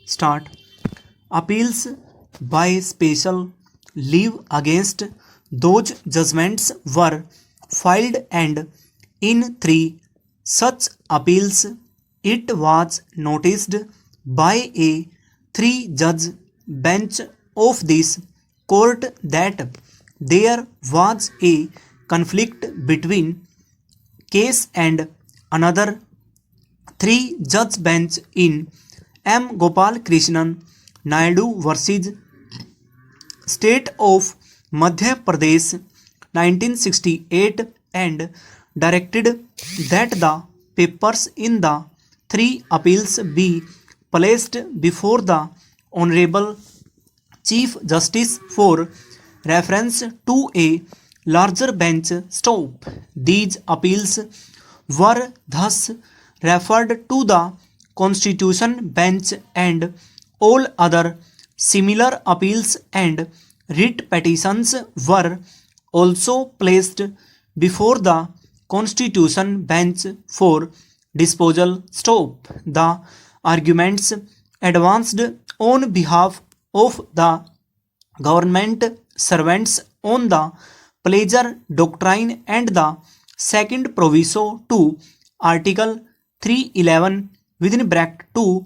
Start. Appeals by special leave against those judgments were filed, and in 3 such appeals it was noticed by a 3-judge bench of this court that there was a conflict between case and another 3-judge bench in M. Gopal Krishnan Naidu versus State of Madhya Pradesh 1968, and directed that the papers in the 3 appeals be placed before the Honorable Chief Justice for reference to a larger bench. Stop. These appeals were thus referred to the Constitution Bench, and all other similar appeals and writ petitions were also placed before the Constitution Bench for disposal. Stop. The arguments advanced on behalf of the government servants on the pleasure doctrine and the second proviso to Article 311 within bracket 2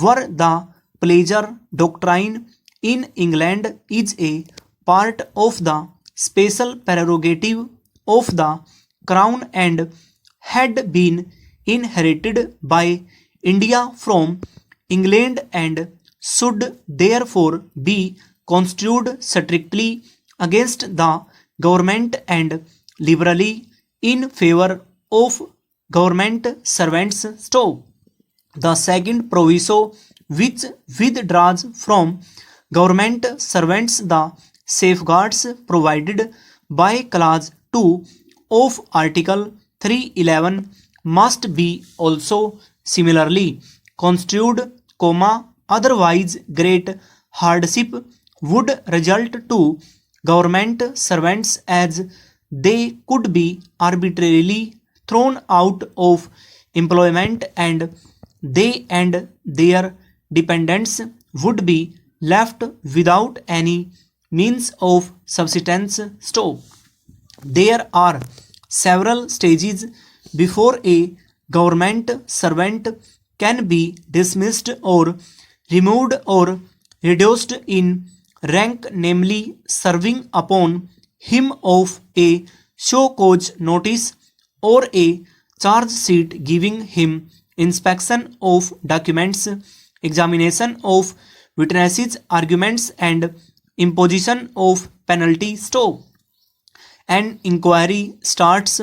were the pleasure doctrine in England is a part of the special prerogative of the Crown and had been inherited by India from England and should therefore be construed strictly against the government and liberally in favor of government servants. Stop. The second proviso, which withdraws from government servants the safeguards provided by clause 2 of Article 311, must be also similarly construed, otherwise great hardship would result to government servants, as they could be arbitrarily thrown out of employment and they and their dependents would be left without any means of subsistence. Stop. There are several stages before a government servant can be dismissed or removed or reduced in rank, namely serving upon him of a show cause notice or a charge sheet, giving him inspection of documents, examination of witnesses' arguments, and imposition of penalty. Stop. An inquiry starts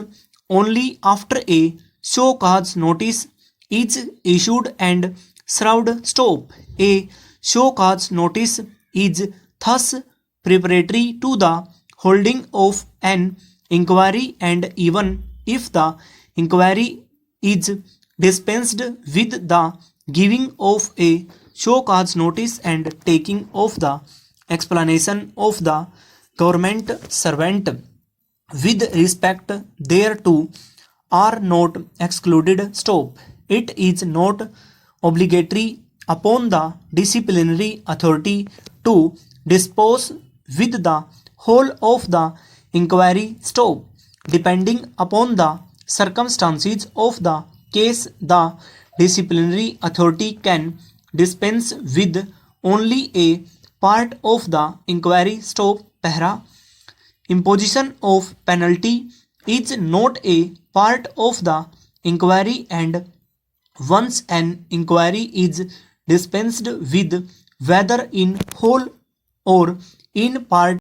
only after a show cause notice is issued and served. Stop. A show cause notice is thus preparatory to the holding of an inquiry, and even if the inquiry is dispensed with the giving of a show cause notice and taking of the explanation of the government servant with respect thereto are not excluded. Stop. It is not obligatory upon the disciplinary authority to dispose with the whole of the inquiry. Stop. Depending upon the circumstances of the case, the disciplinary authority can dispense with only a part of the inquiry. Stop. Para. Imposition of penalty is not a part of the inquiry, and once an inquiry is dispensed with, whether in whole or in part,